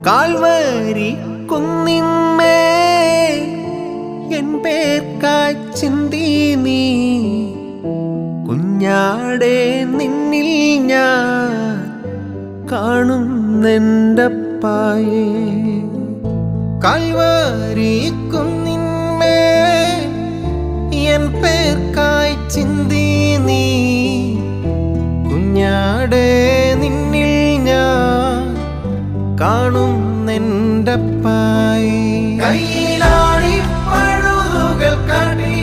Calvary കുന്നിന്മേ N പേർക്കായി ചിന്തി നീ കുഞ്ഞാടെ നിന്നിൽ ഞാൻ കാണുന്നെൻ്റപ്പായേ. കാൽവരി കുന്നിന്മേ എൻ പേർക്കായി ചിന്തി നീ കുഞ്ഞാടെ നിന്നിൽ ഞാൻ കാണുന്നെൻ്റപ്പായേ. കയ്യിലാണി പഴുതുകൾ കാട്ടി